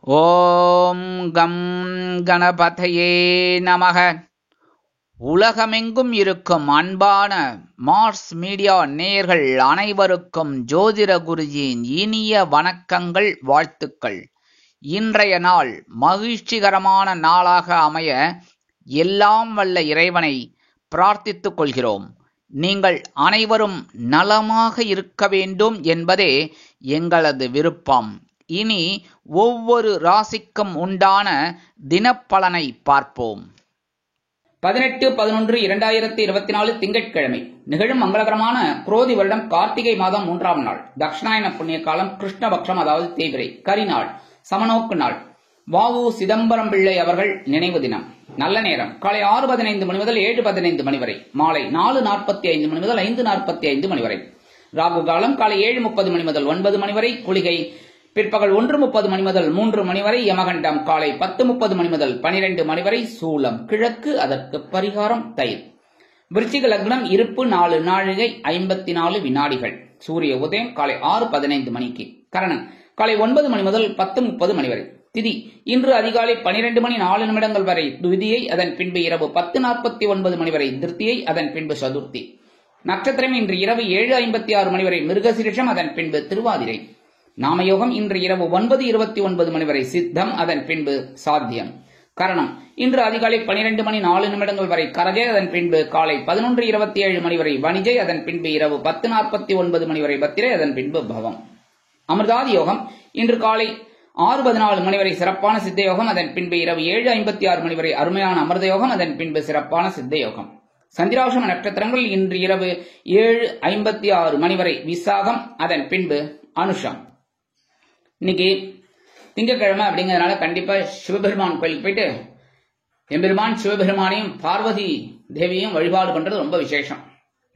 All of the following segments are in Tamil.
ஓம் கம் கணபதையே நமக. உலகமெங்கும் இருக்கும் அன்பான மார்ஸ் மீடியா நேயர்கள் அனைவருக்கும் ஜோதிட குருஜியின் இனிய வணக்கங்கள், வாழ்த்துக்கள். இன்றைய நாள் மகிழ்ச்சிகரமான நாளாக அமைய எல்லாம் வல்ல இறைவனை பிரார்த்தித்துக் கொள்கிறோம். நீங்கள் அனைவரும் நலமாக இருக்க வேண்டும் என்பதே எங்களது விருப்பம். இனி ஒவ்வொரு ராசிக்கும் உண்டான தினப்பலனை பார்ப்போம். 18/11/2024 திங்கட்கிழமை நிகழும் மங்களகரமான குரோதி வருடம் கார்த்திகை மாதம் 3ஆம் நாள். தட்சிணாயன புண்ணிய காலம் கிருஷ்ணபக்ஷம், அதாவது தேய்பிறை, கரிநாள், சமநோக்கு நாள். வ.உ. சிதம்பரம் பிள்ளை அவர்கள் நினைவு தினம். நல்ல நேரம் காலை 6:15 மணி முதல் 7:15 மணி வரை, மாலை 4:45 மணி முதல் 5:45 மணி வரை. ராகு காலம் காலை 7:30 மணி முதல் 9 மணி வரை, குளிகை பிற்பகல் 1:30 மணி முதல் 3 மணி வரை, யமகண்டம் காலை 10:30 மணி முதல் 12 மணி வரை, சூலம் கிழக்கு, அதற்கு பரிகாரம் தயிர். விருச்சிக லக்னம், இருப்பு 4 நாழிகை 54 வினாடிகள். சூரிய உதயம் காலை 6:15 மணிக்கு. கரணம் காலை 9 மணி முதல் 10:30 மணி வரை. திதி இன்று அதிகாலை 12 மணி 4 நிமிடங்கள் வரை துவிதியை, அதன் பின்பு இரவு 10:49 மணி வரை திருத்தியை, அதன் பின்பு சதுர்த்தி. நட்சத்திரம் இன்று இரவு 7:56 மணி வரை மிருகசீரிஷம், அதன் பின்பு திருவாதிரை. நாமயோகம் இன்று இரவு 9:29 மணி வரை சித்தம், அதன் பின்பு சாத்தியம். கரணம் இன்று அதிகாலை 12 மணி 4 நிமிடங்கள் வரை கரஜை, அதன் பின்பு காலை 11:27 மணி வரை வணிஜை, அதன் பின்பு இரவு 10:49 மணி வரை பத்திரை, அதன் பின்பு பவம். அமிர்தாதி யோகம் இன்று காலை 6:14 மணி வரை சிறப்பான சித்த யோகம், அதன் பின்பு இரவு 7:56 மணி வரை அருமையான அமிர்த யோகம், அதன் பின்பு சிறப்பான சித்த யோகம். சந்திராஷ்டம நட்சத்திரங்கள் இன்று இரவு 7:56 மணி வரை விசாகம், அதன் பின்பு அனுஷம். இன்னைக்கு திங்கட்கிழமை அப்படிங்கிறதுனால கண்டிப்பா சிவபெருமான் கோயிலுக்கு போயிட்டு எம்பெருமான் சிவபெருமானையும் பார்வதி தேவியையும் வழிபாடு பண்றது ரொம்ப விசேஷம்.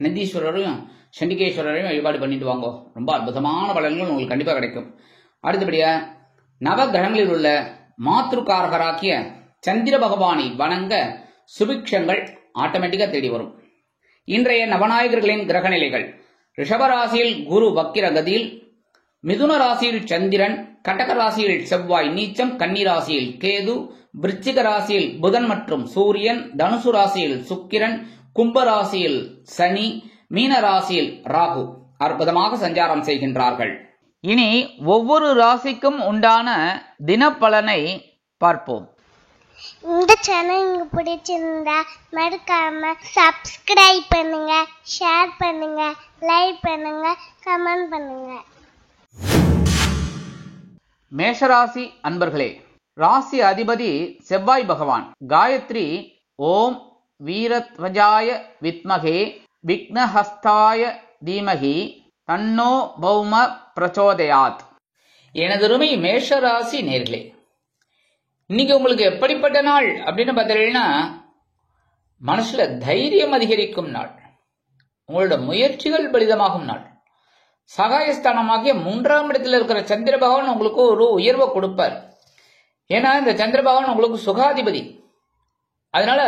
நந்தீஸ்வரரையும் சண்டிகேஸ்வரரையும் வழிபாடு பண்ணிட்டு வாங்க, ரொம்ப அற்புதமான பலன்கள் உங்களுக்கு கண்டிப்பா கிடைக்கும். அடுத்தபடியா நவ கிரகங்களில் உள்ள மாத்ருகாரகராக்கிய சந்திர பகவானை வணங்க சுபிக்ஷங்கள் ஆட்டோமேட்டிக்கா தேடி வரும். இன்றைய நவநாயகர்களின் கிரக நிலைகள்: ரிஷபராசியில் குரு வக்கிர கதியில், மிதுன ராசியில் சந்திரன், கடக ராசியில் செவ்வாய் நீச்சம், கன்னி ராசியில் கேது, விருச்சிக ராசியில் புதன் மற்றும் சூரியன், தனுசு ராசியில் சுக்கிரன், கும்ப ராசியில் சனி, மீன ராசியில் ராகு அற்புதமாக சஞ்சாரம் செய்கின்றார்கள். இனி ஒவ்வொரு ராசிக்கும் உண்டான தினப்பலனை பார்ப்போம். இந்த சேனல் உங்களுக்கு பிடிச்சிருந்தா மறக்காம சப்ஸ்கிரைப் பண்ணுங்க, ஷேர் பண்ணுங்க, லைக் பண்ணுங்க, கமெண்ட் பண்ணுங்க. மேஷராசி அன்பர்களே, ராசி அதிபதி செவ்வாய் பகவான். காயத்ரி ஓம் வீரத்வஜாய வித்மகே விக்னஹஸ்தாய தீமகி தன்னோ பௌம பிரச்சோதயாத். எனதருமை மேஷராசி நேர்களே, இன்னைக்கு உங்களுக்கு எப்படிப்பட்ட நாள் அப்படின்னு பார்த்தீங்கன்னா, மனசுல தைரியம் அதிகரிக்கும் நாள், உங்களோட முயற்சிகள் பலிதமாகும் நாள். சகாயஸ்தானமாகிய 3ஆம் இடத்துல இருக்கிற சந்திர பகவான் உங்களுக்கு ஒரு உயர்வை கொடுப்பார். ஏன்னா இந்த சந்திர பகவான் உங்களுக்கு சுகாதிபதி. அதனால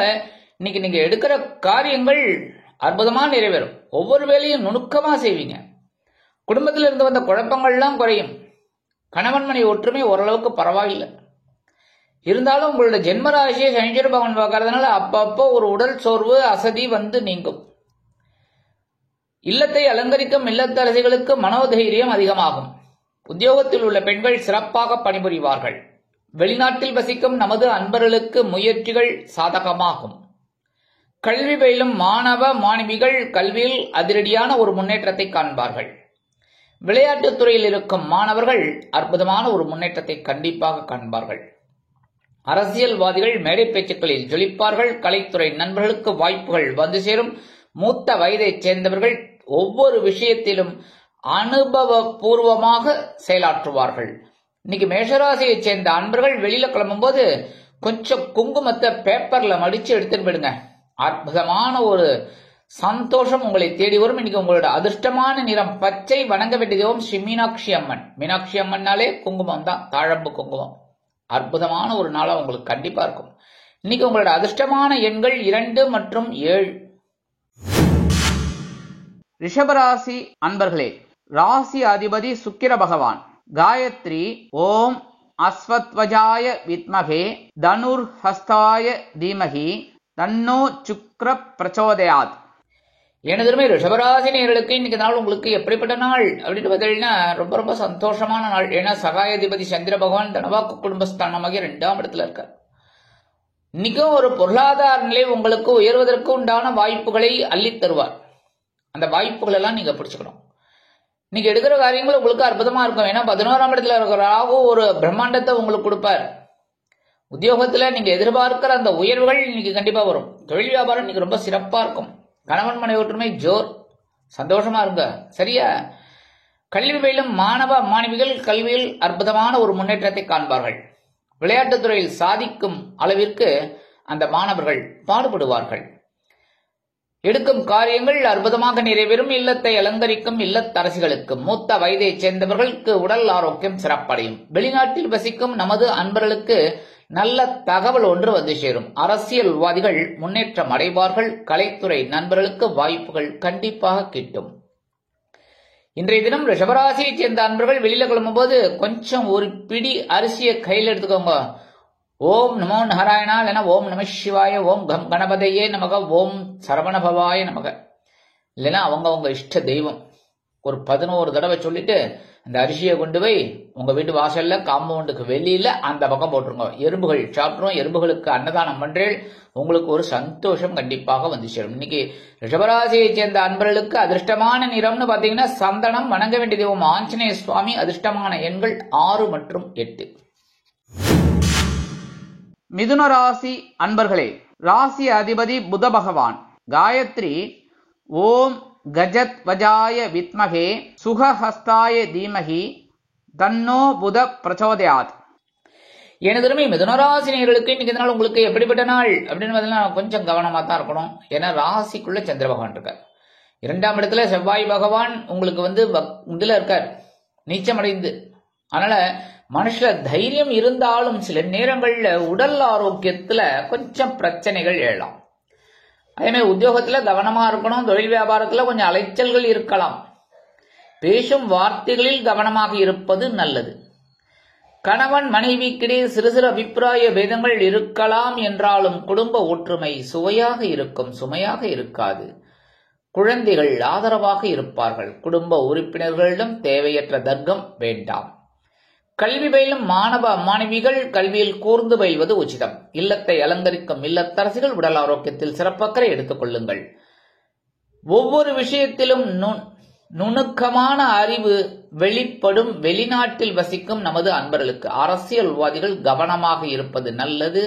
இன்னைக்கு நீங்க எடுக்கிற காரியங்கள் அற்புதமா நிறைவேறும். ஒவ்வொரு வேலையும் நுணுக்கமா செய்வீங்க. குடும்பத்தில் இருந்து வந்த குழப்பங்கள்லாம் குறையும். கணவன் மனைவி ஒற்றுமை ஓரளவுக்கு பரவாயில்லை. இருந்தாலும் உங்களோட ஜென்மராசியை சனீஸ்வர பகவான் பார்க்கறதுனால அப்பப்போ ஒரு உடல் சோர்வு, அசதி வந்து நீங்கும். இல்லத்தை அலங்கரிக்கும் இல்லத்தரசிகளுக்கு மனோதைரியம் அதிகமாகும். உத்தியோகத்தில் உள்ள பெண்கள் சிறப்பாக பணிபுரிவார்கள். வெளிநாட்டில் வசிக்கும் நமது அன்பர்களுக்கு முயற்சிகள் சாதகமாகும். கல்வி பயிலும் மாணவ மாணவிகள் கல்வியில் அதிரடியான ஒரு முன்னேற்றத்தை காண்பார்கள். விளையாட்டுத் துறையில் இருக்கும் மாணவர்கள் அற்புதமான ஒரு முன்னேற்றத்தை கண்டிப்பாக காண்பார்கள். அரசியல்வாதிகள் மேடை பேச்சுக்களில் ஜொலிப்பார்கள். கலைத்துறை நண்பர்களுக்கு வாய்ப்புகள் வந்து சேரும். மூத்த வயதைச் சேர்ந்தவர்கள் ஒவ்வொரு விஷயத்திலும் அனுபவபூர்வமாக செயலாற்றுவார்கள். இன்னைக்கு மேஷராசியைச் சேர்ந்த அன்பர்கள் வெளியில கிளம்பும் போது கொஞ்சம் குங்குமத்தை பேப்பர்ல மடிச்சு எடுத்துட்டு போயிடுங்க. அற்புதமான ஒரு சந்தோஷம் உங்களை தேடி வரும். இன்னைக்கு உங்களோட அதிர்ஷ்டமான நிறம் பச்சை. வணங்க வேண்டியதும் ஸ்ரீ மீனாட்சி அம்மன். மீனாட்சி அம்மன்னாலே குங்குமம் தான், தாழம்பு குங்குமம். அற்புதமான ஒரு நாளா உங்களுக்கு கண்டிப்பா இருக்கும். இன்னைக்கு உங்களோட அதிர்ஷ்டமான எண்கள் 2 மற்றும் 7. ரிஷபராசி அன்பர்களே, ராசி அதிபதி சுக்கிர பகவான். காயத்ரி ஓம் அஸ்வத்வஜாய வித்மகே தனுர்ஹஸ்தாய தீமகி தன்னோ சுக்ர பிரச்சோதயாத். எனதுமே ரிஷபராசி நேயர்களுக்கு இன்னைக்கு நாள் உங்களுக்கு எப்படிப்பட்ட நாள் அப்படின்னு பார்த்தீங்கன்னா ரொம்ப ரொம்ப சந்தோஷமான நாள். ஏன்னா சகாயாதிபதி சந்திர பகவான் தனவாக்கு குடும்பஸ்தானமாக 2ஆம் இடத்துல இருக்கார். இன்னைக்கும் ஒரு பொருளாதார நிலை உங்களுக்கு உயர்வதற்கு உண்டான வாய்ப்புகளை அள்ளித் தருவார். அந்த வாய்ப்புகள் எல்லாம் நீங்க பிடிச்சுக்கணும். நீங்க எடுக்கிற காரியங்கள் உங்களுக்கு அற்புதமா இருக்கும். ஏன்னா 11ஆம் இடத்துல இருக்கிறாக ஒரு பிரம்மாண்டத்தை உங்களுக்கு கொடுப்பார். உத்தியோகத்துல நீங்க எதிர்பார்க்கிற அந்த உயர்வுகள் இன்னைக்கு கண்டிப்பா வரும். தொழில் வியாபாரம் இன்னைக்கு ரொம்ப சிறப்பா இருக்கும். கணவன் மனைவி ஒற்றுமை ஜோர், சந்தோஷமா இருங்க. சரியா? கல்வி பயிலும் மாணவ மாணவிகள் கல்வியில் அற்புதமான ஒரு முன்னேற்றத்தை காண்பார்கள். விளையாட்டுத்துறையில் சாதிக்கும் அளவிற்கு அந்த மாணவர்கள் பாடுபடுவார்கள். எடுக்கும் காரியங்கள் அற்புதமாக நிறைவேறும். இல்லத்தை அலங்கரிக்கும் இல்லத்தரசிகளுக்கு மூத்த வயதைச் சேர்ந்தவர்களுக்கு உடல் ஆரோக்கியம் சிறப்படையும். வெளிநாட்டில் வசிக்கும் நமது அன்பர்களுக்கு நல்ல தகவல் ஒன்று வந்து சேரும். அரசியல்வாதிகள் முன்னேற்றம் அடைவார்கள். கலைத்துறை நண்பர்களுக்கு வாய்ப்புகள் கண்டிப்பாக கிட்டும். இன்றைய தினம் ரிஷபராசியைச் சேர்ந்த அன்பர்கள் வெளியில கிளம்பும் போது கொஞ்சம் ஒரு பிடி அரிசியை கையில் எடுத்துக்கோங்க. ஓம் நமோ நாராயணா இல்லைன்னா ஓம் நம சிவாய, ஓம் கம் கணபதையே நமக, ஓம் சரவணபவாய நமக, இல்லைன்னா அவங்க இஷ்ட தெய்வம் ஒரு 11 தடவை சொல்லிட்டு அந்த அரிசியை கொண்டு போய் உங்க வீட்டு வாசல்ல காம்பவுண்டுக்கு வெளியில அந்த பக்கம் போட்டுருங்க. எறும்புகள் சாப்பிட்றோம். எறும்புகளுக்கு அன்னதானம் பண்றேன். உங்களுக்கு ஒரு சந்தோஷம் கண்டிப்பாக வந்து சேரும். இன்னைக்கு ரிஷபராசியை சேர்ந்த அன்பர்களுக்கு அதிர்ஷ்டமான நிறம்னு பாத்தீங்கன்னா சந்தனம். வணங்க வேண்டிய தெய்வம் ஆஞ்சநேய சுவாமி. அதிர்ஷ்டமான எண்கள் 6 மற்றும் 8. மிதுன ராசி அன்பர்களே, ராசி அதிபதி புத பகவான். காயத்ரி ஓம் கஜத்வஜாய வித்மகே சுகஹஸ்தாய தீமகி தன்னோ புத பிரச்சோதயாத். எனதுமே மிதுனராசினியர்களுக்கு இன்னைக்கு நாள் உங்களுக்கு எப்படிப்பட்ட நாள் அப்படின்னு பார்த்தீங்கன்னா கொஞ்சம் கவனமா தான் இருக்கணும். ஏன்னா ராசிக்குள்ள சந்திர பகவான் இருக்கார். 2ஆம் இடத்துல செவ்வாய் பகவான் உங்களுக்கு இதுல இருக்கார், நீச்சமடைந்து. அதனால மனுஷ தைரியம் இருந்தாலும் சில நேரங்கள்ல உடல் ஆரோக்கியத்துல கொஞ்சம் பிரச்சனைகள் எழலாம். அதே மாதிரி உத்தியோகத்துல கவனமா இருக்கணும். தொழில் வியாபாரத்துல கொஞ்சம் அலைச்சல்கள் இருக்கலாம். பேசும் வார்த்தைகளில் கவனமாக இருப்பது நல்லது. கணவன் மனைவிக்கிடையே சிறு சிறு அபிப்பிராய பேதங்கள் இருக்கலாம் என்றாலும் குடும்ப ஒற்றுமை சுவையாக இருக்கும், சுமையாக இருக்காது. குழந்தைகள் ஆதரவாக இருப்பார்கள். குடும்ப உறுப்பினர்களிடம் தேவையற்ற தர்க்கம் வேண்டாம். கல்வி பயிலும் மாணவ மாணவிகள் கல்வியில் கூர்ந்து பயில்வது உச்சிதம். இல்லத்தை அலங்கரிக்கும் இல்லத்தரசிகள் உடல் ஆரோக்கியத்தில் சிறப்பக்கறை எடுத்துக் கொள்ளுங்கள். ஒவ்வொரு விஷயத்திலும் நுணுக்கமான அறிவு வெளிப்படும். வெளிநாட்டில் வசிக்கும் நமது அன்பர்களுக்கு அரசியல்வாதிகள் கவனமாக இருப்பது நல்லது.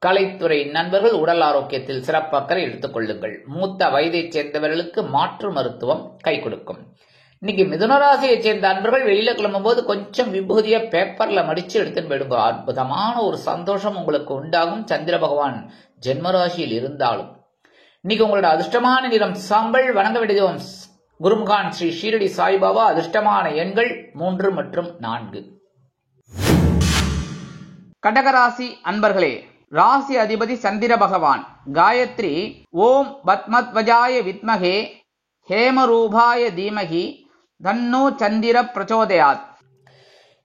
கலைத்துறை நண்பர்கள் உடல் ஆரோக்கியத்தில் சிறப்பக்கறை எடுத்துக் கொள்ளுங்கள். மூத்த வயதைச் சேர்ந்தவர்களுக்கு மாற்று மருத்துவம் கை கொடுக்கும். இன்னைக்கு மிதுனராசியை சேர்ந்த அன்பர்கள் வெளியில கிளம்பும் போது கொஞ்சம் விபூதிய பேப்பர்ல மடிச்சு எடுத்துன்னு போயிடுங்க. அற்புதமான ஒரு சந்தோஷம் உங்களுக்கு உண்டாகும். சந்திர பகவான் ஜென்மராசியில் இருந்தாலும் இன்னைக்கு உங்களோட அதிர்ஷ்டமான நிறம் சாம்பல். வணங்க வேண்டிய தெய்வம் குருமுகான் ஸ்ரீ ஷீரடி சாய்பாபா. அதிர்ஷ்டமான எண்கள் 3 மற்றும் 4. கடகராசி அன்பர்களே, ராசி அதிபதி சந்திர பகவான். காயத்ரி ஓம் பத்மத்வஜாய வித்மகே ஹேமரூபாய தீமகி தன்னோ சந்திர பிரச்சோதயாத்.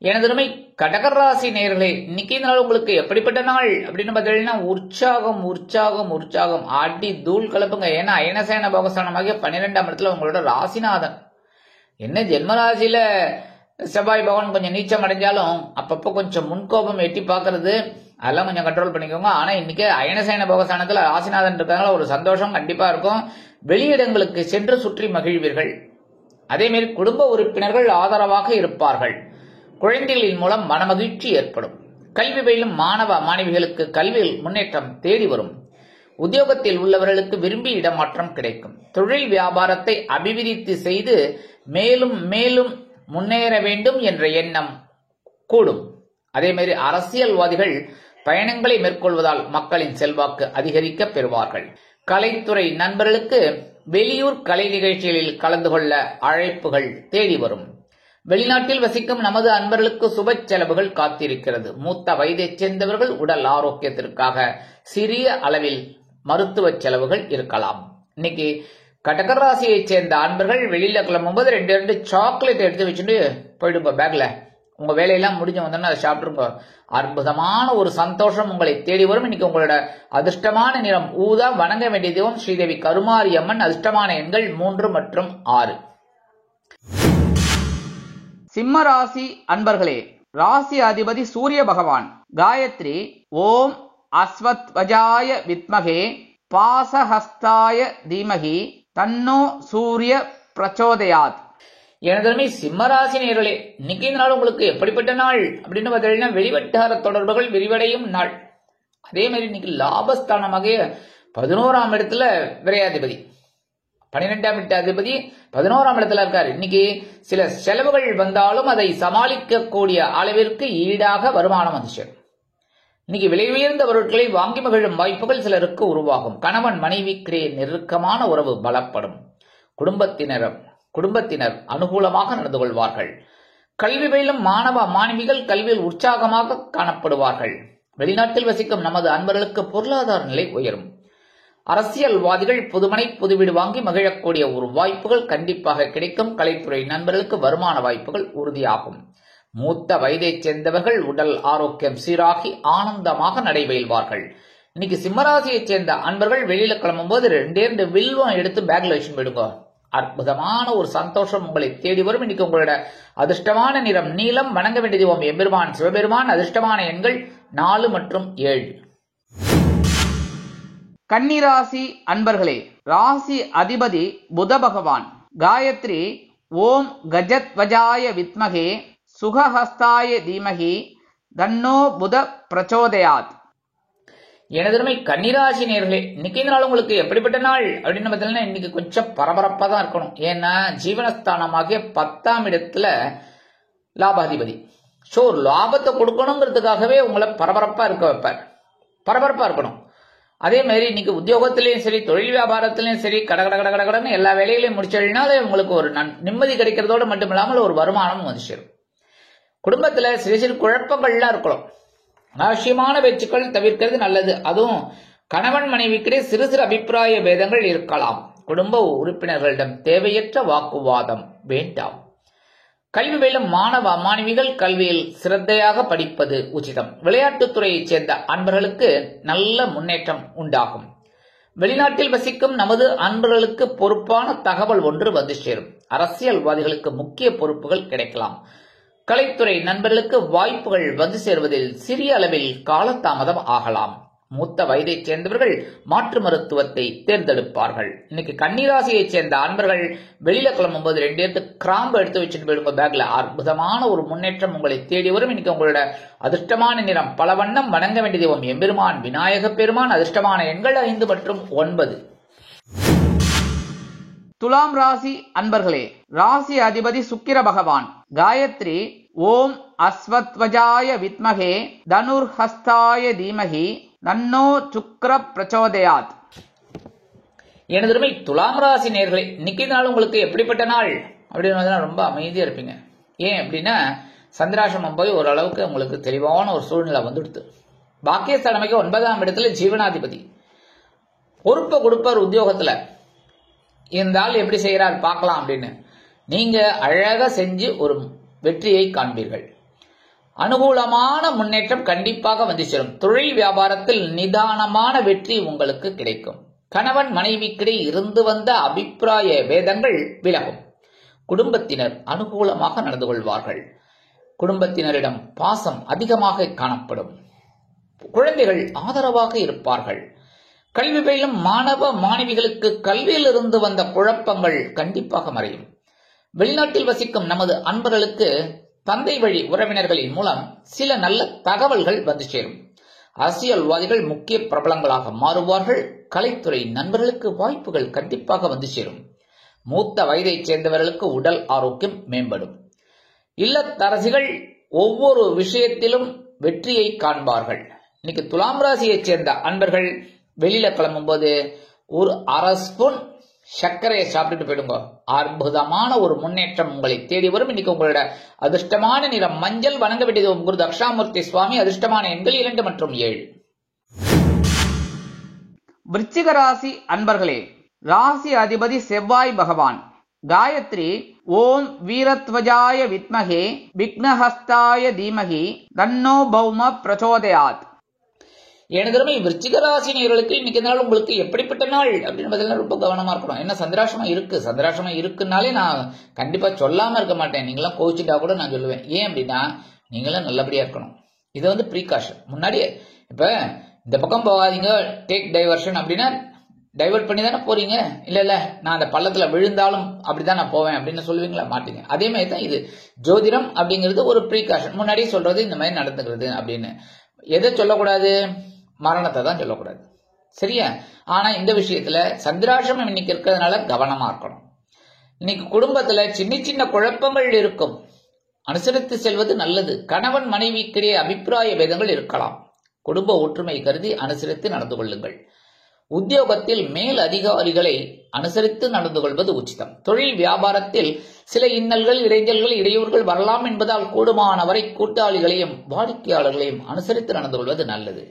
எனதுமை கடகராசி நேயர்களே, இன்னைக்கு நாள் உங்களுக்கு எப்படிப்பட்ட நாள் அப்படின்னு பார்த்தீங்கன்னா உற்சாகம் உற்சாகம் உற்சாகம் ஆடி தூள் கலப்புங்க. ஏன்னா அயனசேன போகஸ்தானமாகிய 12ஆம் இடத்துல உங்களோட ராசிநாதன். என்ன ஜென்மராசியில செவ்வாய் பகவான் கொஞ்சம் நீச்சம் அடைஞ்சாலும் அப்பப்போ கொஞ்சம் முன்கோபம் எட்டி பார்க்கறது அதெல்லாம் கொஞ்சம் கண்ட்ரோல் பண்ணிக்கோங்க. ஆனா இன்னைக்கு அயனசேன போகஸ்தானத்துல ராசிநாதன் இருக்காங்களா ஒரு சந்தோஷம் கண்டிப்பா இருக்கும். வெளியிடங்களுக்கு சென்று சுற்றி மகிழ்வீர்கள். அதே மாதிரி குடும்ப உறுப்பினர்கள் ஆதரவாக இருப்பார்கள். குழந்தைகளின் மூலம் மனமகிழ்ச்சி ஏற்படும். கல்வி பயிலும் மாணவ மாணவிகளுக்கு கல்வியில் முன்னேற்றம் தேடி வரும். உத்தியோகத்தில் உள்ளவர்களுக்கு விரும்பி இடமாற்றம் கிடைக்கும். தொழில் வியாபாரத்தை அபிவிருத்தி செய்து மேலும் மேலும் முன்னேற வேண்டும் என்ற எண்ணம் கூடும். அதே மாதிரி அரசியல்வாதிகள் பயணங்களை மேற்கொள்வதால் மக்களின் செல்வாக்கு அதிகரிக்க பெறுவார்கள். கலைத்துறை நண்பர்களுக்கு வெளியூர் கலை நிகழ்ச்சிகளில் கலந்து கொள்ள அழைப்புகள் தேடி வரும். வெளிநாட்டில் வசிக்கும் நமது அன்பர்களுக்கு சுப செலவுகள் காத்திருக்கிறது. மூத்த வயதைச் சேர்ந்தவர்கள் உடல் ஆரோக்கியத்திற்காக சிறிய அளவில் மருத்துவ செலவுகள் இருக்கலாம். இன்னைக்கு கடகராசியை சேர்ந்த அன்பர்கள் வெளியில கிளம்பும்போது 2 சாக்லேட் எடுத்து வச்சுட்டு போயிடுங்க பேக்ல. உங்க வேலையெல்லாம் முடிஞ்சு வந்தோம்னா அதை சாப்பிட்டுருங்க. அற்புதமான ஒரு சந்தோஷம் உங்களை தேடி வரும். இன்னைக்கு உங்களோட அதிர்ஷ்டமான நிறம் ஊதா. வணங்க வேண்டிய தெய்வம் ஸ்ரீதேவி கருமாரி அம்மன். அதிர்ஷ்டமான எண்கள் 3 மற்றும் 6. சிம்ம ராசி அன்பர்களே, ராசி அதிபதி சூரிய பகவான். காயத்ரி ஓம் அஸ்வத்வஜாய வித்மகே பாசஹஸ்தாய தீமகி தன்னோ சூரிய பிரச்சோதயாத். எனதருமை சிம்மராசி நேயர்களே, இன்னைக்கு இந்த நாள் உங்களுக்கு எப்படிப்பட்ட நாள் அப்படின்னு பார்த்தீங்கன்னா வெளிவட்டார தொடர்புகள் விரிவடையும் நாள். அதே மாதிரி இன்னைக்கு லாபஸ்தானமாக 11ஆம் இடத்துல விரையாதிபதி, 12ஆம் இடத்து அதிபதி 11ஆம் இடத்துல இருக்காரு. இன்னைக்கு சில செலவுகள் வந்தாலும் அதை சமாளிக்கக்கூடிய அளவிற்கு ஈடாக வருமானம் வந்துச்சு. இன்னைக்கு விலை உயர்ந்த பொருட்களை வாங்கி மகிழும் வாய்ப்புகள் சிலருக்கு உருவாகும். கணவன் மனைவிக்கிடையே நெருக்கமான உறவு பலப்படும். குடும்பத்தினர் அனுகூலமாக நடந்து கொள்வார்கள். கல்வி பயிலும் மாணவ மாணவிகள் கல்வியில் உற்சாகமாக காணப்படுவார்கள். வெளிநாட்டில் வசிக்கும் நமது அன்பர்களுக்கு பொருளாதார நிலை உயரும். அரசியல்வாதிகள் புதுமனை புதுவீடு வாங்கி மகிழக்கூடிய ஒரு வாய்ப்புகள் கண்டிப்பாக கிடைக்கும். கலைத்துறை நண்பர்களுக்கு வருமான வாய்ப்புகள் உறுதியாகும். மூத்த வயதைச் சேர்ந்தவர்கள் உடல் ஆரோக்கியம் சீராகி ஆனந்தமாக நடைபெறுவார்கள். இன்னைக்கு சிம்மராசியைச் சேர்ந்த அன்பர்கள் வெளியில கிளம்பும் போது 2 வில்வம் எடுத்து பேக்ல வச்சு போயிடுங்க. அற்புதமான ஒரு சந்தோஷம் உங்களை தேடி வரும். இன்னைக்கு உங்களோட அதிர்ஷ்டமான நிறம் நீலம். வணங்க வேண்டிய தெய்வம் எம்பெருமான் சிவபெருமான். அதிர்ஷ்டமான எண்கள் 4 மற்றும் 7. கன்னிராசி அன்பர்களே, ராசி அதிபதி புத பகவான். காயத்ரி ஓம் கஜத்வஜாய வித்மகே சுகஹஸ்தாய தீமகி தன்னோ புத பிரச்சோதயாத். எனதருமை கன்னிராசி நேயர்களே, இன்னைக்கு இந்த நாள் உங்களுக்கு எப்படிப்பட்ட நாள் அப்படின்னு பார்த்தீங்கன்னா இன்னைக்கு கொஞ்சம் பரபரப்பா தான் இருக்கணும். ஏன்னா ஜீவனஸ்தானமாகிய 10ஆம் இடத்துல லாபாதிபதி. ஸோ லாபத்தை கொடுக்கணுங்கிறதுக்காகவே உங்களை பரபரப்பா இருக்க வைப்பார். பரபரப்பா இருக்கணும். அதே மாதிரி இன்னைக்கு உத்தியோகத்திலையும் சரி, தொழில் வியாபாரத்திலையும் சரி, கடன்னு எல்லா வேலைகளையும் முடிச்சிடனால உங்களுக்கு ஒரு நிம்மதி கிடைக்கிறதோடு மட்டுமில்லாமல் ஒரு வருமானம் வந்து சேரும். குடும்பத்துல சிறு சிறு குழப்பங்கள்லாம் இருக்கலாம். அனாவசியமான பேச்சுக்கள் தவிர்க்கிறது நல்லது. அதுவும் கணவன் மனைவிக்கிடையே சிறு சிறு அபிப்பிராய பேதங்கள் இருக்கலாம். குடும்ப உறுப்பினர்களிடம் தேவையற்ற வாக்குவாதம் வேண்டாம். கல்வி பயிலும் மாணவ மாணவிகள் கல்வியில் சிரத்தையாக படிப்பது உச்சிதம். விளையாட்டுத்துறையைச் சேர்ந்த அன்பர்களுக்கு நல்ல முன்னேற்றம் உண்டாகும். வெளிநாட்டில் வசிக்கும் நமது அன்பர்களுக்கு பொறுப்பான தகவல் ஒன்று வந்து சேரும். அரசியல்வாதிகளுக்கு முக்கிய பொறுப்புகள் கிடைக்கலாம். கலைத்துறை நண்பர்களுக்கு வாய்ப்புகள் வந்து சேர்வதில் சிறிய அளவில் காலதாமதம் ஆகலாம். மூத்த வயதைச் சேர்ந்தவர்கள் மாற்று மருத்துவத்தை தேர்ந்தெடுப்பார்கள். இன்னைக்கு கன்னிராசியைச் சேர்ந்த அன்பர்கள் வெளியில கிளம்பும் போது 2 கிராம்பு எடுத்து வச்சுட்டு போயிடுங்க பேக்ல. அற்புதமான ஒரு முன்னேற்றம் உங்களை தேடி வரும். இன்னைக்கு உங்களோட அதிர்ஷ்டமான நிறம் பல வண்ணம். வணங்க வேண்டிய தெய்வம் எம்பெருமான் விநாயக பெருமான். அதிர்ஷ்டமான எண்கள் 5 மற்றும் 9. துலாம் ராசி அன்பர்களே, ராசி அதிபதி சுக்கிர பகவான். காயத்ரி ஓம் அஸ்வத்வஜாய வித்மகே தனுர்ஹஸ்தாய தீமகி தன்னோ சுக்கிர பிரச்சோதயாத். எனதுமை துலாம் ராசி நேயர்களே, இன்னைக்கு நாள் உங்களுக்கு எப்படிப்பட்ட நாள் அப்படின்னு ரொம்ப அமைதியா இருப்பீங்க. ஏன் அப்படின்னா சந்திராசிரமம் போய் ஓரளவுக்கு உங்களுக்கு தெளிவான ஒரு சூழ்நிலை வந்துடுது. பாக்கியஸ்தானமைக்கு 9ஆம் இடத்துல ஜீவனாதிபதி. பொறுப்பை கொடுப்பார் உத்தியோகத்துல. இந்த ஆள் எப்படி செய்யறாரு பார்க்கலாம் அப்படின்னு நீங்க அழகா செஞ்சு ஒரு வெற்றியை காண்பீர்கள். அனுகூலமான முன்னேற்றம் கண்டிப்பாக வந்து சேரும். தொழில் வியாபாரத்தில் நிதானமான வெற்றி உங்களுக்கு கிடைக்கும். கணவன் மனைவிக்கிடையே இருந்து வந்த அபிப்பிராய வேதங்கள் விலகும். குடும்பத்தினர் அனுகூலமாக நடந்து கொள்வார்கள். குடும்பத்தினரிடம் பாசம் அதிகமாக காணப்படும். குழந்தைகள் ஆதரவாக இருப்பார்கள். கல்வி பயிலும் மாணவ மாணவிகளுக்கு கல்வியில் இருந்து வந்த குழப்பங்கள் கண்டிப்பாக மறையும். வெளிநாட்டில் வசிக்கும் நமது அன்பர்களுக்கு தந்தை வழி உறவினர்களின் மூலம் சில நல்ல தகவல்கள் வந்து சேரும். அரசியல்வாதிகள் முக்கிய பிரபலங்களாக மாறுவார்கள். கலைத்துறை நண்பர்களுக்கு வாய்ப்புகள் கண்டிப்பாக வந்து சேரும். மூத்த வயதைச் சேர்ந்தவர்களுக்கு உடல் ஆரோக்கியம் மேம்படும். இல்லத்தரசிகள் ஒவ்வொரு விஷயத்திலும் வெற்றியை காண்பார்கள். இன்னைக்கு துலாம் ராசியைச் சேர்ந்த அன்பர்கள் வெளியில கிளம்பும் போது ஒரு 1/2 ஸ்பூன் சர்க்கரையை சாப்பிட்டுட்டு போயிடுங்க. அற்புதமான ஒரு முன்னேற்றம் உங்களை தேடி வரும். இன்னைக்கு உங்களோட அதிர்ஷ்டமான நிறம் மஞ்சள். வணங்க வேண்டியது குரு தக்ஷாமூர்த்தி சுவாமி. அதிர்ஷ்டமான எண்கள் 2 மற்றும் 7. விருச்சிக ராசி அன்பர்களே, ராசி அதிபதி செவ்வாய் பகவான். காயத்ரி ஓம் வீரத்வஜாய வித்மகே விக்னஹஸ்தாய தீமகி தன்னோ பௌம பிரச்சோதயாத். எனதருமை விருச்சிக ராசி நேயர்களுக்கு இன்னைக்கு நாள் உங்களுக்கு எப்படிப்பட்ட நாள் அப்படின்னு பதில் ரொம்ப கவனமா இருக்கணும். என்ன சந்திராசிரமம் இருக்கு, சந்திராசிரமம் இருக்குனாலே நான் கண்டிப்பா சொல்லாம இருக்க மாட்டேன். நீங்களாம் கோவிச்சுட்டா கூட நான் சொல்லுவேன். ஏன் அப்படின்னா நீங்களாம் நல்லபடியா இருக்கணும். இது வந்து ப்ரீகாஷன். முன்னாடியே இப்ப இந்த பக்கம் போகாதீங்க, டேக் டைவர்ஷன் அப்படின்னா டைவர்ட் பண்ணி தானே போறீங்க. இல்ல நான் அந்த பள்ளத்துல விழுந்தாலும் அப்படிதான் நான் போவேன் அப்படின்னு சொல்லுவீங்களா? மாட்டீங்க. அதே மாதிரி தான் இது ஜோதிடம் அப்படிங்கிறது ஒரு ப்ரீகாஷன். முன்னாடியே சொல்றது இந்த மாதிரி நடந்துக்கிறது அப்படின்னு. எதை சொல்லக்கூடாது? மரணத்தை தான் சொல்லக்கூடாது. சரியா? ஆனா இந்த விஷயத்துல சந்திராசிரமம் இன்னைக்கு இருக்கிறதுனால கவனமா இருக்கணும். இன்னைக்கு குடும்பத்துல சின்ன சின்ன குழப்பங்கள் இருக்கும். அனுசரித்து செல்வது நல்லது. கணவன் மனைவிக்கிடையே அபிப்பிராய பேதங்கள் இருக்கலாம். குடும்ப ஒற்றுமை கருதி அனுசரித்து நடந்து கொள்ளுங்கள். உத்தியோகத்தில் மேல் அதிகாரிகளை அனுசரித்து நடந்து கொள்வது உச்சிதம். தொழில் வியாபாரத்தில் சில இன்னல்கள், இடைஞ்சல்கள், இடையூறுகள் வரலாம் என்பதால் கூடுமானவரை கூட்டாளிகளையும் வாடிக்கையாளர்களையும் அனுசரித்து நடந்து கொள்வது நல்லது.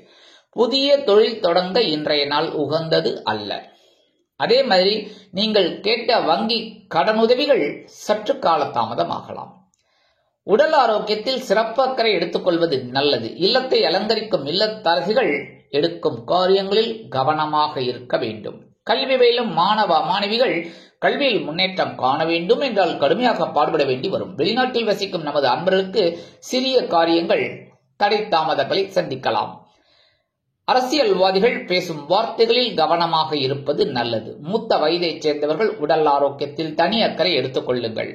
புதிய தொழில் தொடங்க இன்றைய நாள் உகந்தது அல்ல. அதே மாதிரி நீங்கள் கேட்ட வங்கி கடனுதவிகள் சற்று காலதாமதமாகலாம். உடல் ஆரோக்கியத்தில் சிறப்பு அக்கறை எடுத்துக்கொள்வது நல்லது. இல்லத்தை அலங்கரிக்கும் இல்லத்தரசிகள் எடுக்கும் காரியங்களில் கவனமாக இருக்க வேண்டும். கல்வி பயிலும் மாணவிகள் கல்வியில் முன்னேற்றம் காண வேண்டும் என்றால் கடுமையாக பாடுபட வேண்டி வரும். வெளிநாட்டில் வசிக்கும் நமது அன்பர்களுக்கு சிறிய காரியங்கள் தடை தாமதங்களை சந்திக்கலாம். அரசியல்வாதிகள் பேசும் வார்த்தைகளில் கவனமாக இருப்பது நல்லது. மூத்த வயதைச் சேர்ந்தவர்கள் உடல் ஆரோக்கியத்தில் தனி அக்கறை எடுத்துக் கொள்ளுங்கள்.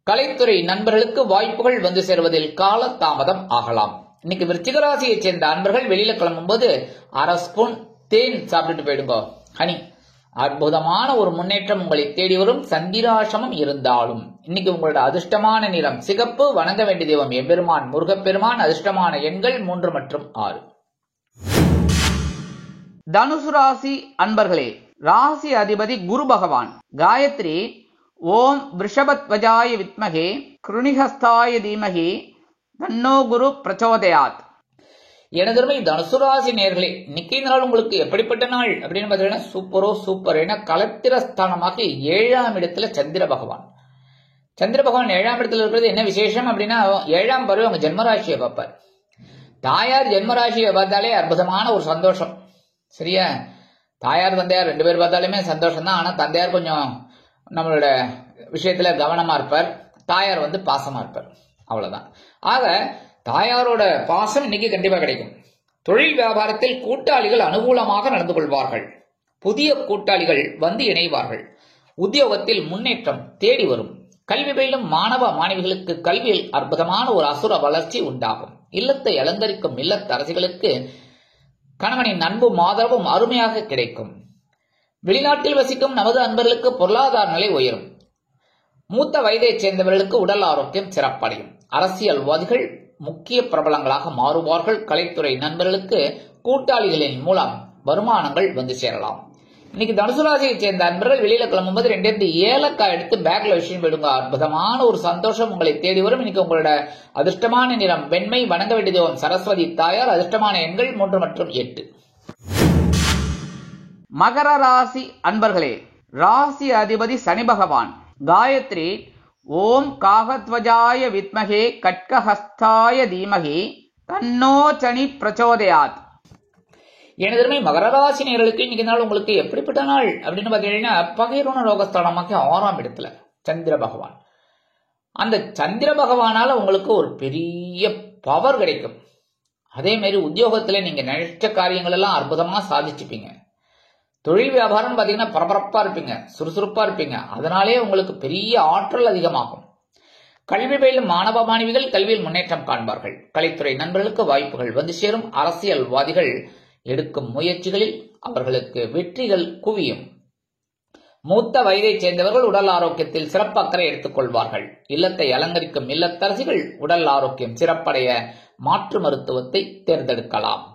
கலைத்துறை நண்பர்களுக்கு வாய்ப்புகள் வந்து சேருவதில் கால தாமதம் ஆகலாம். இன்னைக்கு விருச்சிக ராசியை சேர்ந்த அன்பர்கள் வெளியில கிளம்பும் போது 1/2 ஸ்பூன் தேன் சாப்பிட்டுட்டு போயிடுங்க. ஹனி, அற்புதமான ஒரு முன்னேற்றம் உங்களை தேடி வரும். சந்திராசிரமம் இருந்தாலும் இன்னைக்கு உங்களோட அதிர்ஷ்டமான நிறம் சிகப்பு. வணங்க வேண்டிய தெய்வம் எம்பெருமான் முருகப்பெருமான். அதிர்ஷ்டமான எண்கள் 3 மற்றும் 6. தனுசு ராசி அன்பர்களே, ராசி அதிபதி குரு பகவான். காயத்ரி ஓம் விருஷபத்வஜாய வித்மகே கிருணிஹஸ்தாய தீமகி தன்னோ குரு பிரச்சோதயாத். எனதருமை தனுசு ராசி நேயர்களே, இன்னைக்கு நாள் உங்களுக்கு எப்படிப்பட்ட நாள் அப்படின்னு பார்த்தீங்கன்னா சூப்பரோ சூப்பர். ஏன்னா கலத்திரஸ்தானமாக 7ஆம் இடத்துல சந்திர பகவான். சந்திர பகவான் 7ஆம் இடத்துல இருக்கிறது என்ன விசேஷம் அப்படின்னா 7ஆம் பருவம் அவங்க ஜென்மராசியை பார்ப்பார். தாயார் ஜென்மராசியை பார்த்தாலே அற்புதமான ஒரு சந்தோஷம். சரியா? தாயார் தந்தையார் 2 பேர் பார்த்தாலுமே சந்தோஷம் தான். ஆனா தந்தையார் கொஞ்சம் நம்மளோட விஷயத்துல கவனமா இருப்பார். தாயார் வந்து பாசமா இருப்பார். அவ்வளவுதான். ஆக தாயாரோட பாசம் இன்னைக்கு கண்டிப்பா கிடைக்கும். தொழில் வியாபாரத்தில் கூட்டாளிகள் அனுகூலமாக நடந்து கொள்வார்கள். புதிய கூட்டாளிகள் வந்து இணைவார்கள். உத்தியோகத்தில் முன்னேற்றம் தேடி வரும். கல்வி பயிலும் மாணவிகளுக்கு கல்வியில் அற்புதமான ஒரு அசுர வளர்ச்சி உண்டாகும். இல்லத்தை அலங்கரிக்கும் இல்லத்தரசிகளுக்கு கணவனின் அன்பும் ஆதரவும் அருமையாக கிடைக்கும். வெளிநாட்டில் வசிக்கும் நமது அன்பர்களுக்கு பொருளாதார நிலை உயரும். மூத்த வயதைச் சேர்ந்தவர்களுக்கு உடல் ஆரோக்கியம் சிறப்படையும். அரசியல்வாதிகள் முக்கிய பிரபலங்களாக மாறுவார்கள். கலைத்துறை நண்பர்களுக்கு கூட்டாளிகளின் மூலம் வருமானங்கள் வந்து சேரலாம். இன்னைக்கு தனுசு ராசியை சேர்ந்த அன்பர்கள் வெளியில கிளம்பும்போது 2 ஏலக்காய் எடுத்து பேக்ல விஷயம் போயிடுங்க. அற்புதமான ஒரு சந்தோஷம் உங்களை தேடி வரும். இன்னைக்கு உங்களோட அதிர்ஷ்டமான நிறம் வெண்மை. வணங்க வேண்டிய தெய்வம் சரஸ்வதி தாயார். அதிர்ஷ்டமான எண்கள் 3 மற்றும் 8. மகர ராசி அன்பர்களே, ராசி அதிபதி சனி பகவான். காயத்ரி ஓம் காகத்வஜாய வித்மகே கட்கஹஸ்தாய தீமகி தன்னோ சனி பிரச்சோதயாத். எனதருமை மகர ராசி நேயர்களுக்கு இன்னைக்கு நாள் உங்களுக்கு எப்படிப்பட்ட நாள் அப்படின்னு பாத்தீங்கன்னா பகைரோன ரோகஸ்தானமாக 6ஆம் இடத்துல சந்திர பகவான். அந்த சந்திர பகவானால உங்களுக்கு ஒரு பெரிய பவர் கிடைக்கும். அதே மாதிரி உத்தியோகத்துல நீங்க நினைச்ச காரியங்கள் எல்லாம் அற்புதமா சாதிச்சுப்பீங்க. தொழில் வியாபாரம் பாத்தீங்கன்னா பரபரப்பா இருப்பீங்க, சுறுசுறுப்பா இருப்பீங்க. அதனாலே உங்களுக்கு பெரிய ஆற்றல் அதிகமாகும். கல்வி பயிலும் மாணவிகள் கல்வியில் முன்னேற்றம் காண்பார்கள். கலைத்துறை நண்பர்களுக்கு வாய்ப்புகள் வந்து சேரும். அரசியல்வாதிகள் எடுக்கும் முயற்சிகளில் அவர்களுக்கு வெற்றிகள் குவியும். மூத்த வயதைச் சேர்ந்தவர்கள் உடல் ஆரோக்கியத்தில் சிறப்பு அக்கறை எடுத்துக் கொள்வார்கள். இல்லத்தை அலங்கரிக்கும் இல்லத்தரசிகள் உடல் ஆரோக்கியம் சிறப்படைய மாற்று மருத்துவத்தை தேர்ந்தெடுக்கலாம்.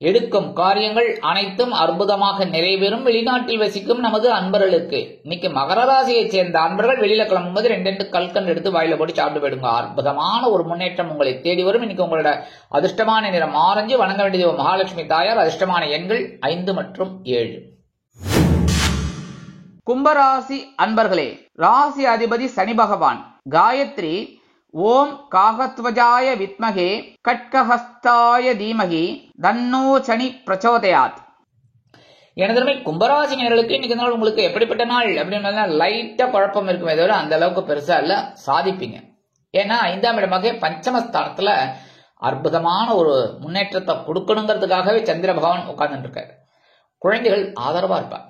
எடுக்கும் காரியங்கள் அனைத்தும் அற்புதமாக நிறைவேறும். வெளிநாட்டில் வசிக்கும் நமது அன்பர்களுக்கு இன்னைக்கு மகர ராசியை சேர்ந்த அன்பர்கள் வெளியில கிளம்பும்போது 2 கல்கண்டு எடுத்து வாயில போட்டு சாப்பிட்டு போயிடுங்க. அற்புதமான ஒரு முன்னேற்றம் உங்களை தேடி வரும். இன்னைக்கு உங்களோட அதிர்ஷ்டமான நிறம் ஆரஞ்சு. வணங்க வேண்டிய மகாலட்சுமி தாயார். அதிர்ஷ்டமான எண்கள் 5 மற்றும் 7. கும்பராசி அன்பர்களே, ராசி அதிபதி சனி பகவான். காயத்ரி ஓம் காகத்வஜாய வித்மகே கட்கஹஸ்தாய தீமகி தன்னோ சனி பிரச்சோதயாத். எனதுமே கும்பராசி நேயர்களுக்கு இன்னைக்கு நாள் உங்களுக்கு எப்படிப்பட்ட நாள் அப்படின்னு லைட்டா குழப்பம் இருக்குமே தவிர அந்த அளவுக்கு பெருசா இல்ல, சாதிப்பீங்க. ஏன்னா 5ஆம் இடமாக பஞ்சமஸ்தானத்துல அற்புதமான ஒரு முன்னேற்றத்தை கொடுக்கணுங்கிறதுக்காகவே சந்திர பகவான் உட்கார்ந்துட்டு இருக்காரு. குழந்தைகள் ஆதரவா இருப்பா.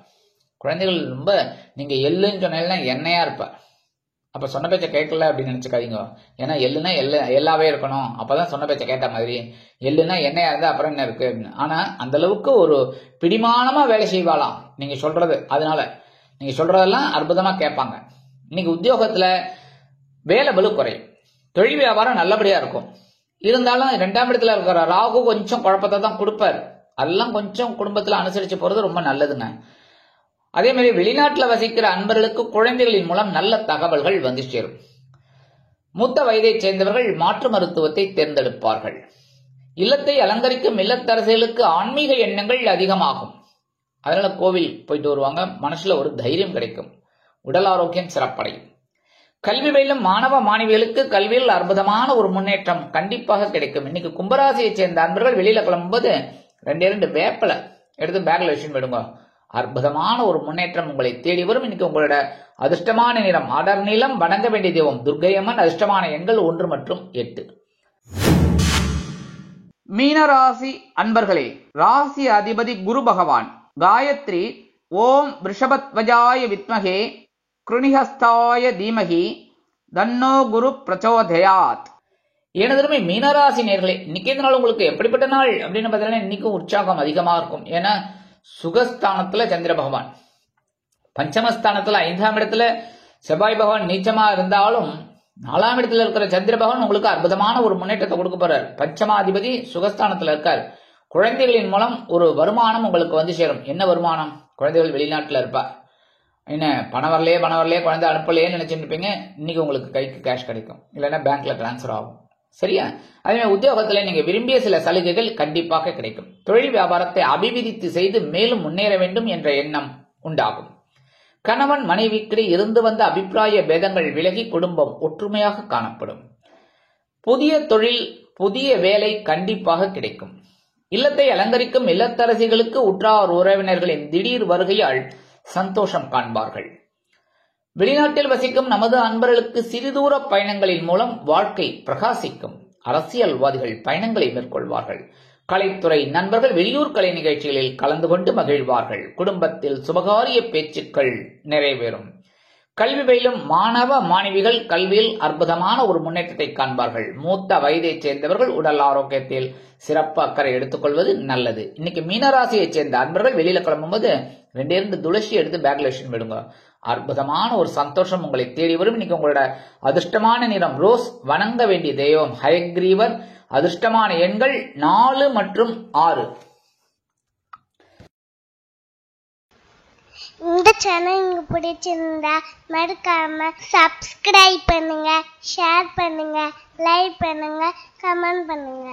குழந்தைகள் ரொம்ப நீங்க எள்ளுன்னு சொன்னா எண்ணெயா இருப்பா. அப்ப சொன்ன பேச்ச கேட்கல அப்படின்னு நினைச்சுக்காதீங்க. ஏன்னா எள்ளுனா எல்லாவே இருக்கணும், அப்பதான் சொன்ன பேச்ச கேட்ட மாதிரி. எள்ளுனா எண்ணெயா இருந்தா அப்புறம் என்ன இருக்கு அப்படின்னு. ஆனா அந்த அளவுக்கு ஒரு பிடிமானமா வேலை செய்வாளாம் நீங்க சொல்றது. அதனால நீங்க சொல்றதெல்லாம் அற்புதமா கேட்பாங்க. இன்னைக்கு உத்தியோகத்துல வேலை பளு குறையும், தொழில் வியாபாரம் நல்லபடியா இருக்கும். இருந்தாலும் 2ஆம் இடத்துல இருக்கிற ராகு கொஞ்சம் குழப்பத்தை தான் கொடுப்பாரு. அதெல்லாம் கொஞ்சம் குடும்பத்துல அனுசரிச்சு போறது ரொம்ப நல்லதுங்க. அதே மாதிரி வெளிநாட்டுல வசிக்கிற அன்பர்களுக்கு குழந்தைகளின் மூலம் நல்ல தகவல்கள் வந்து சேரும். மூத்த வயதை சேர்ந்தவர்கள் மாற்று மருத்துவத்தை தேர்ந்தெடுப்பார்கள். இல்லத்தை அலங்கரிக்கும் இல்லத்தரசிகளுக்கு ஆன்மீக எண்ணங்கள் அதிகமாகும். அதனால கோவில் போயிட்டு வருவாங்க, மனசுல ஒரு தைரியம் கிடைக்கும், உடல் ஆரோக்கியம் சிறப்படையும். கல்வி பயிலும் மாணவ மாணவிகளுக்கு கல்வியில் அற்புதமான ஒரு முன்னேற்றம் கண்டிப்பாக கிடைக்கும். இன்னைக்கு கும்பராசியை சேர்ந்த அன்பர்கள் வெளியில கிளம்பும்போது 2 வேப்பலை எடுத்து பேக்ல வச்சுன்னு போயிடுங்க. அற்புதமான ஒரு முன்னேற்றம் உங்களை தேடி வரும். இன்னைக்கு உங்களோட அதிர்ஷ்டமான நிறம் அடர் நீளம். வணங்க வேண்டிய தெய்வம் துர்க்கையம்மன். அதிர்ஷ்டமான எண்கள் 1 மற்றும் 8. மீனராசி அன்பர்களே, ராசி அதிபதி குரு பகவான். காயத்ரி ஓம் ரிஷபத்வஜாய வித்மகே கிருணிஹஸ்தாய தீமகி தன்னோ குரு பிரச்சோதயாத். எனதுமே மீனராசி நேர்களே, இன்னைக்கு நாள் உங்களுக்கு எப்படிப்பட்ட நாள் அப்படின்னு பார்த்தீங்கன்னா இன்னைக்கும் உற்சாகம் அதிகமா இருக்கும். ஏன்னா சுகஸ்தானத்துல சந்திர பகவான், பஞ்சமஸ்தானத்துல 5ஆம் இடத்துல செவ்வாய் பகவான் நீச்சமா இருந்தாலும் 4ஆம் இடத்துல இருக்கிற சந்திர பகவான் உங்களுக்கு அற்புதமான ஒரு முன்னேற்றத்தை கொடுக்க போறார். பஞ்சமாதிபதி சுகஸ்தானத்துல இருக்கார். குழந்தைகளின் மூலம் ஒரு வருமானம் உங்களுக்கு வந்து சேரும். என்ன வருமானம்? குழந்தைகள் வெளிநாட்டுல இருப்பா, என்ன பணம் வரலையே குழந்தை அனுப்பலையே நினைச்சுட்டு இருப்பீங்க. இன்னைக்கு உங்களுக்கு கைக்கு கேஷ் கிடைக்கும், இல்லைன்னா பேங்க்ல டிரான்ஸ்பர் ஆகும். சரியா? அதே மாதிரி உத்தியோகத்துல நீங்க விரும்பிய சில சலுகைகள் கண்டிப்பாக கிடைக்கும். தொழில் வியாபாரத்தை அபிவிருத்தி செய்து மேலும் முன்னேற வேண்டும் என்ற எண்ணம் உண்டாகும். கணவன் மனைவிக்கு இருந்து வந்த அபிப்பிராய பேதங்கள் விலகி குடும்பம் ஒற்றுமையாக காணப்படும். புதிய தொழில் புதிய வேலை கண்டிப்பாக கிடைக்கும். இல்லத்தை அலங்கரிக்கும் இல்லத்தரசிகளுக்கு உற்றார் உறவினர்களின் திடீர் வருகையால் சந்தோஷம் காண்பார்கள். வெளிநாட்டில் வசிக்கும் நமது அன்பர்களுக்கு சிறுதூர பயணங்களின் மூலம் வாழ்க்கை பிரகாசிக்கும். அரசியல்வாதிகள் பயணங்களை மேற்கொள்வார்கள். கலைத்துறை நண்பர்கள் வெளியூர் கலை நிகழ்ச்சிகளில் கலந்து கொண்டு மகிழ்வார்கள். குடும்பத்தில் சுபகாரிய பேச்சுக்கள் நிறைவேறும். கல்வி பயிலும் மாணவ மாணவிகள் கல்வியில் அற்புதமான ஒரு முன்னேற்றத்தை காண்பார்கள். மூத்த வயதை சேர்ந்தவர்கள் உடல் ஆரோக்கியத்தில் சிறப்பு அக்கறை எடுத்துக்கொள்வது நல்லது. இன்னைக்கு மீனராசியை சேர்ந்த அன்பர்கள் வெளியில கிளம்பும்போது 2 துளசி எடுத்து பேக்ல வச்சுன்னு விடுங்க. அற்புதமான ஒரு சந்தோஷம் உங்களை தேடி வரும். இன்னைக்கு உங்களோட அதிர்ஷ்டமான நிறம் ரோஸ். வணங்க வேண்டிய தெய்வம் ஹயக்ரீவர். அதிர்ஷ்டமான எண்கள் 4 மற்றும் 6. இந்த சேனல் உங்களுக்கு பிடிச்சிருந்தா மறக்காம சப்ஸ்கிரைப் பண்ணுங்க, ஷேர் பண்ணுங்க, லைக் பண்ணுங்க, கமெண்ட் பண்ணுங்க.